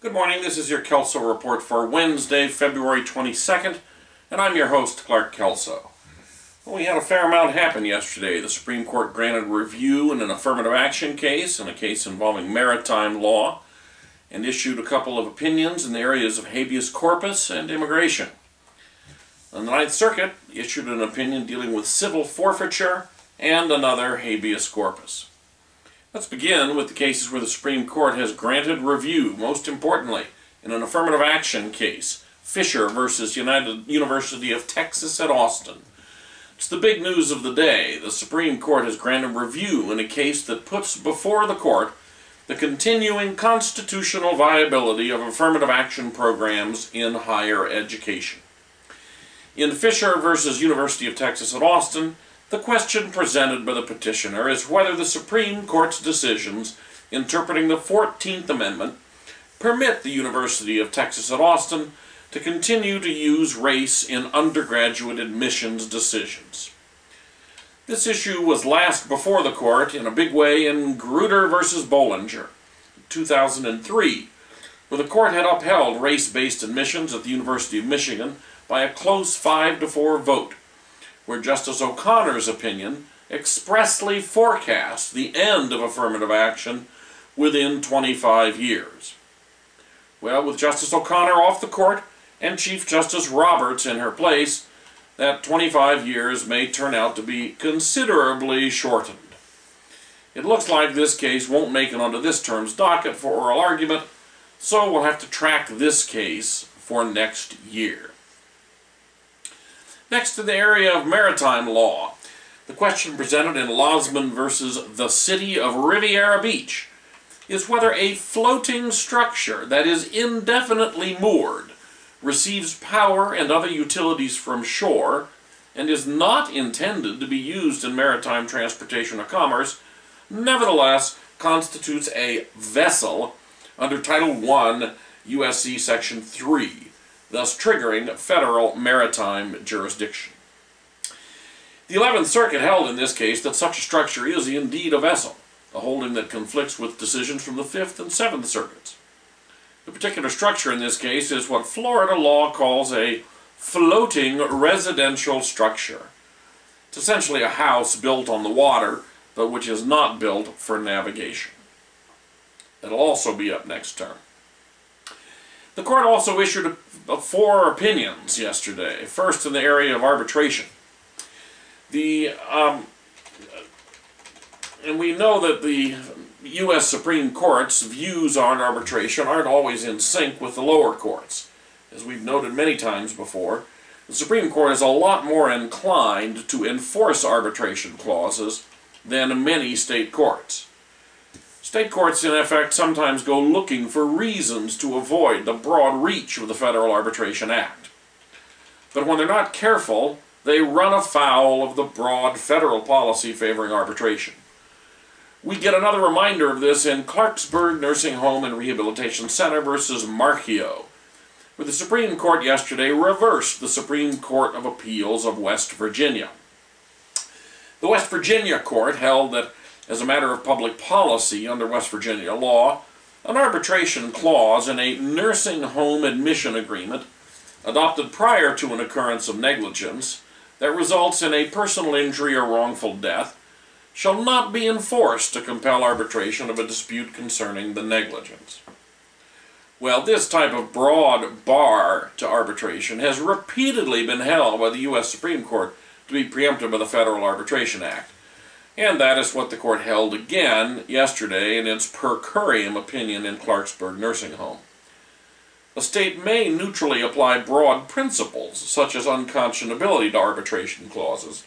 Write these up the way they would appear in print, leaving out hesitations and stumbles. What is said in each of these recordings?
Good morning, this is your Kelso Report for Wednesday, February 22nd, and I'm your host, Clark Kelso. Well, we had a fair amount happen yesterday. The Supreme Court granted review in an affirmative action case, in a case involving maritime law, and issued a couple of opinions in the areas of habeas corpus and immigration. And the Ninth Circuit issued an opinion dealing with civil forfeiture and another habeas corpus. Let's begin with the cases where the Supreme Court has granted review, most importantly, in an affirmative action case, Fisher versus University of Texas at Austin. It's the big news of the day. The Supreme Court has granted review in a case that puts before the court the continuing constitutional viability of affirmative action programs in higher education. In Fisher versus University of Texas at Austin, the question presented by the petitioner is whether the Supreme Court's decisions interpreting the 14th Amendment permit the University of Texas at Austin to continue to use race in undergraduate admissions decisions. This issue was last before the court in a big way in Grutter versus Bollinger, 2003, where the court had upheld race-based admissions at the University of Michigan by a close 5-4 vote, where Justice O'Connor's opinion expressly forecast the end of affirmative action within 25 years. Well, with Justice O'Connor off the court and Chief Justice Roberts in her place, that 25 years may turn out to be considerably shortened. It looks like this case won't make it onto this term's docket for oral argument, so we'll have to track this case for next year. Next, in the area of maritime law, the question presented in Lozman versus the City of Riviera Beach is whether a floating structure that is indefinitely moored, receives power and other utilities from shore, and is not intended to be used in maritime transportation or commerce, nevertheless constitutes a vessel under Title I U.S.C. Section 3. Thus triggering federal maritime jurisdiction. The 11th Circuit held in this case that such a structure is indeed a vessel, a holding that conflicts with decisions from the 5th and 7th Circuits. The particular structure in this case is what Florida law calls a floating residential structure. It's essentially a house built on the water, but which is not built for navigation. That'll also be up next term. The court also issued 4 opinions yesterday. First, in the area of arbitration. And we know that the U.S. Supreme Court's views on arbitration aren't always in sync with the lower courts. As we've noted many times before, the Supreme Court is a lot more inclined to enforce arbitration clauses than many state courts. State courts, in effect, sometimes go looking for reasons to avoid the broad reach of the Federal Arbitration Act. But when they're not careful, they run afoul of the broad federal policy favoring arbitration. We get another reminder of this in Clarksburg Nursing Home and Rehabilitation Center versus Marchio, where the Supreme Court yesterday reversed the Supreme Court of Appeals of West Virginia. The West Virginia court held that as a matter of public policy under West Virginia law, an arbitration clause in a nursing home admission agreement adopted prior to an occurrence of negligence that results in a personal injury or wrongful death shall not be enforced to compel arbitration of a dispute concerning the negligence. Well, this type of broad bar to arbitration has repeatedly been held by the U.S. Supreme Court to be preempted by the Federal Arbitration Act. And that is what the court held again yesterday in its per curiam opinion in Clarksburg Nursing Home. A state may neutrally apply broad principles, such as unconscionability to arbitration clauses,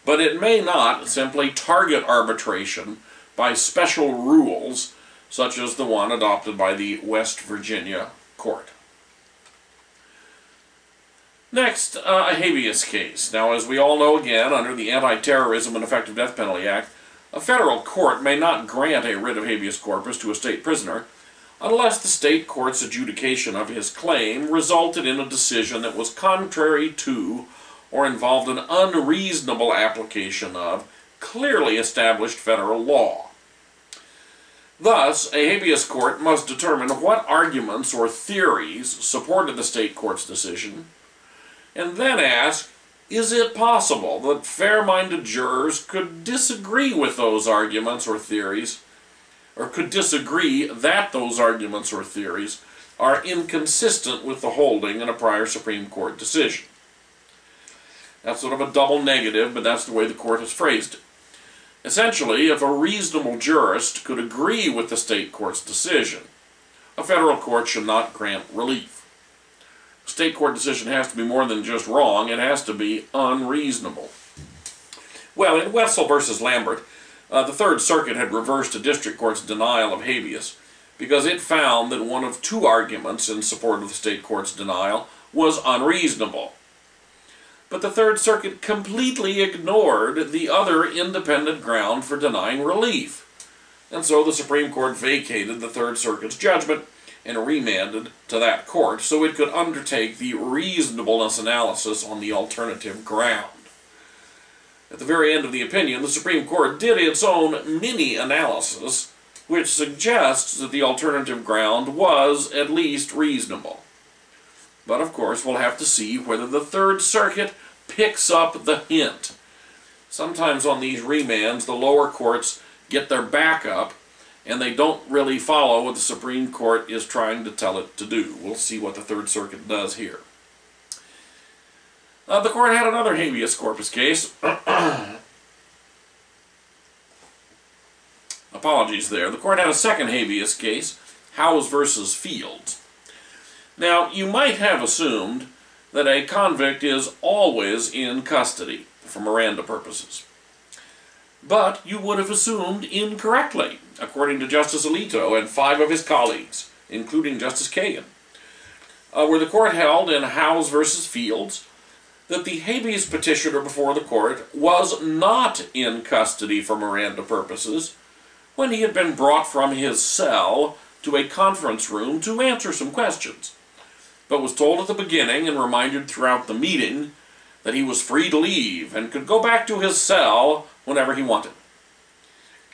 but it may not simply target arbitration by special rules, such as the one adopted by the West Virginia court. Next, a habeas case. Now, as we all know again, under the Anti-Terrorism and Effective Death Penalty Act, a federal court may not grant a writ of habeas corpus to a state prisoner unless the state court's adjudication of his claim resulted in a decision that was contrary to or involved an unreasonable application of clearly established federal law. Thus, a habeas court must determine what arguments or theories supported the state court's decision, and then ask, is it possible that fair-minded jurors could disagree with those arguments or theories, or could disagree that those arguments or theories are inconsistent with the holding in a prior Supreme Court decision? That's sort of a double negative, but that's the way the court has phrased it. Essentially, if a reasonable jurist could agree with the state court's decision, a federal court should not grant relief. A state court decision has to be more than just wrong, it has to be unreasonable. Well, in Wetzel v. Lambert, the Third Circuit had reversed a district court's denial of habeas because it found that one of two arguments in support of the state court's denial was unreasonable. But the Third Circuit completely ignored the other independent ground for denying relief. And so the Supreme Court vacated the Third Circuit's judgment and remanded to that court so it could undertake the reasonableness analysis on the alternative ground. At the very end of the opinion, the Supreme Court did its own mini-analysis, which suggests that the alternative ground was at least reasonable. But of course, we'll have to see whether the Third Circuit picks up the hint. Sometimes on these remands, the lower courts get their back up, and they don't really follow what the Supreme Court is trying to tell it to do. We'll see what the Third Circuit does here. The court had another habeas corpus case. Apologies there. The court had a second habeas case, Howes v. Fields. Now, you might have assumed that a convict is always in custody for Miranda purposes. But you would have assumed incorrectly, according to Justice Alito and 5 of his colleagues, including Justice Kagan, where the court held in Howes v. Fields that the habeas petitioner before the court was not in custody for Miranda purposes when he had been brought from his cell to a conference room to answer some questions, but was told at the beginning and reminded throughout the meeting that he was free to leave and could go back to his cell whenever he wanted.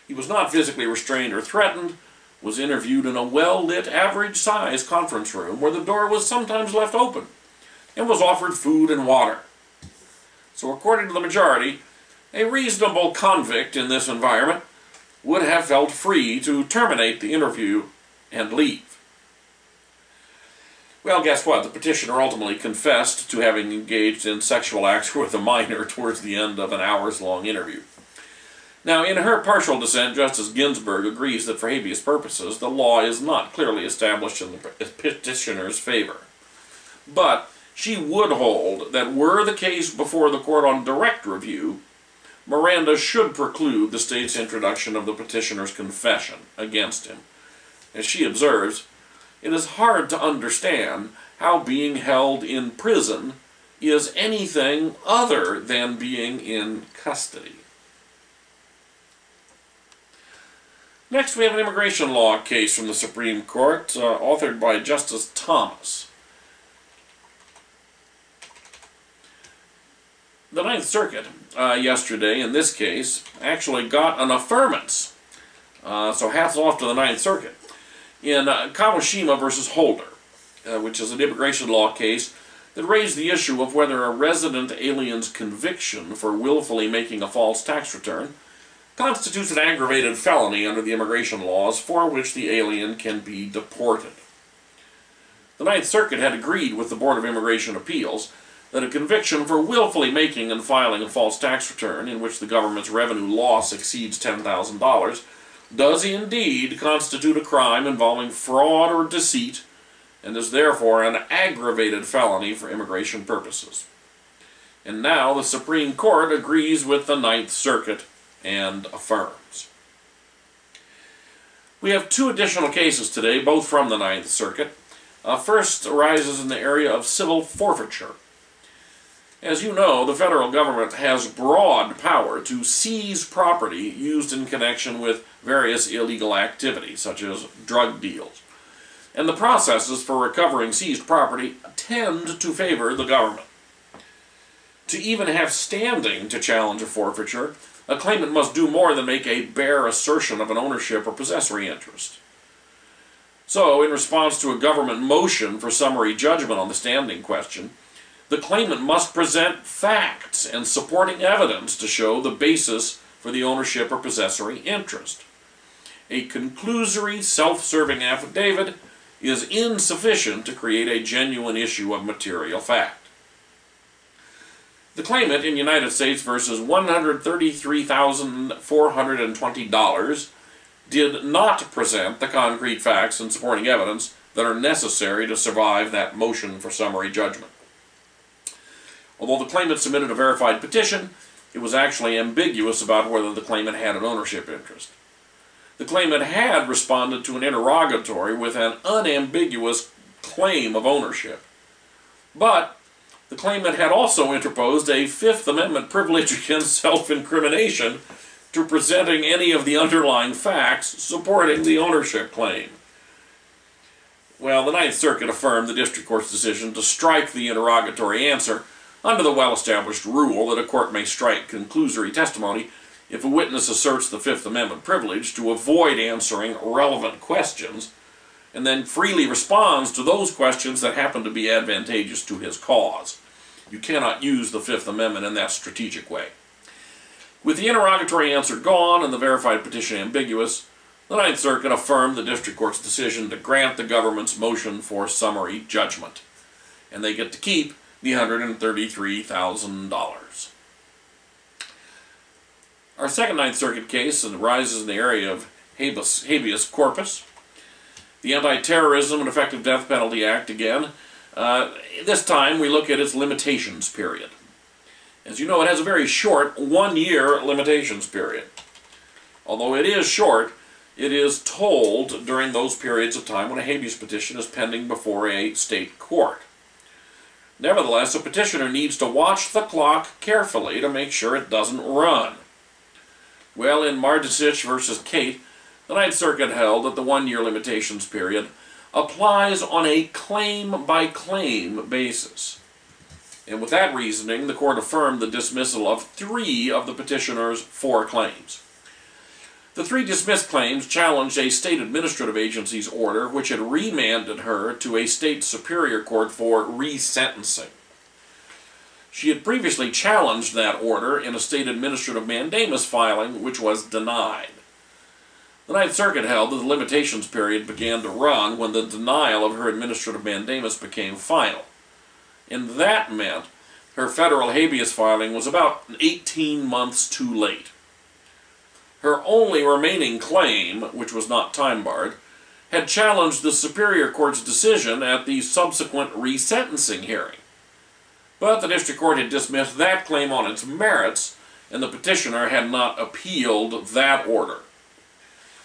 He was not physically restrained or threatened, was interviewed in a well-lit, average-sized conference room where the door was sometimes left open, and was offered food and water. So according to the majority, a reasonable convict in this environment would have felt free to terminate the interview and leave. Well, guess what? The petitioner ultimately confessed to having engaged in sexual acts with a minor towards the end of an hours-long interview. Now, in her partial dissent, Justice Ginsburg agrees that for habeas purposes, the law is not clearly established in the petitioner's favor. But she would hold that were the case before the court on direct review, Miranda should preclude the state's introduction of the petitioner's confession against him. As she observes, it is hard to understand how being held in prison is anything other than being in custody. Next, we have an immigration law case from the Supreme Court, authored by Justice Thomas. The Ninth Circuit, yesterday, in this case, actually got an affirmance. So hats off to the Ninth Circuit. In Kawashima v. Holder, which is an immigration law case that raised the issue of whether a resident alien's conviction for willfully making a false tax return constitutes an aggravated felony under the immigration laws for which the alien can be deported. The Ninth Circuit had agreed with the Board of Immigration Appeals that a conviction for willfully making and filing a false tax return in which the government's revenue loss exceeds $10,000 does indeed constitute a crime involving fraud or deceit and is therefore an aggravated felony for immigration purposes. And now the Supreme Court agrees with the Ninth Circuit and affirms. We have two additional cases today, both from the Ninth Circuit. First arises in the area of civil forfeiture. As you know, the federal government has broad power to seize property used in connection with various illegal activities, such as drug deals. And the processes for recovering seized property tend to favor the government. To even have standing to challenge a forfeiture, a claimant must do more than make a bare assertion of an ownership or possessory interest. So, in response to a government motion for summary judgment on the standing question, the claimant must present facts and supporting evidence to show the basis for the ownership or possessory interest. A conclusory, self-serving affidavit is insufficient to create a genuine issue of material fact. The claimant in United States v. $133,420 did not present the concrete facts and supporting evidence that are necessary to survive that motion for summary judgment. Although the claimant submitted a verified petition, it was actually ambiguous about whether the claimant had an ownership interest. The claimant had responded to an interrogatory with an unambiguous claim of ownership, but the claimant had also interposed a Fifth Amendment privilege against self-incrimination to presenting any of the underlying facts supporting the ownership claim. Well, the Ninth Circuit affirmed the district court's decision to strike the interrogatory answer under the well-established rule that a court may strike conclusory testimony if a witness asserts the Fifth Amendment privilege to avoid answering relevant questions and then freely responds to those questions that happen to be advantageous to his cause. You cannot use the Fifth Amendment in that strategic way. With the interrogatory answer gone and the verified petition ambiguous, the Ninth Circuit affirmed the district court's decision to grant the government's motion for summary judgment, and they get to keep the $133,000. Our second Ninth Circuit case arises in the area of habeas corpus. The Anti-Terrorism and Effective Death Penalty Act again. This time we look at its limitations period. As you know, it has a very short one-year limitations period. Although it is short, it is told during those periods of time when a habeas petition is pending before a state court. Nevertheless, a petitioner needs to watch the clock carefully to make sure it doesn't run. Well, in Mardisich v. Kate, the Ninth Circuit held that the one-year limitations period applies on a claim-by-claim basis. And with that reasoning, the court affirmed the dismissal of 3 of the petitioner's 4 claims. The 3 dismissed claims challenged a state administrative agency's order which had remanded her to a state superior court for resentencing. She had previously challenged that order in a state administrative mandamus filing which was denied. The Ninth Circuit held that the limitations period began to run when the denial of her administrative mandamus became final. And that meant her federal habeas filing was about 18 months too late. Her only remaining claim, which was not time-barred, had challenged the Superior Court's decision at the subsequent resentencing hearing. But the district court had dismissed that claim on its merits, and the petitioner had not appealed that order.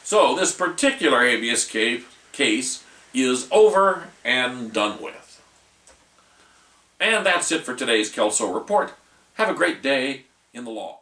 So this particular habeas case is over and done with. And that's it for today's Kelso Report. Have a great day in the law.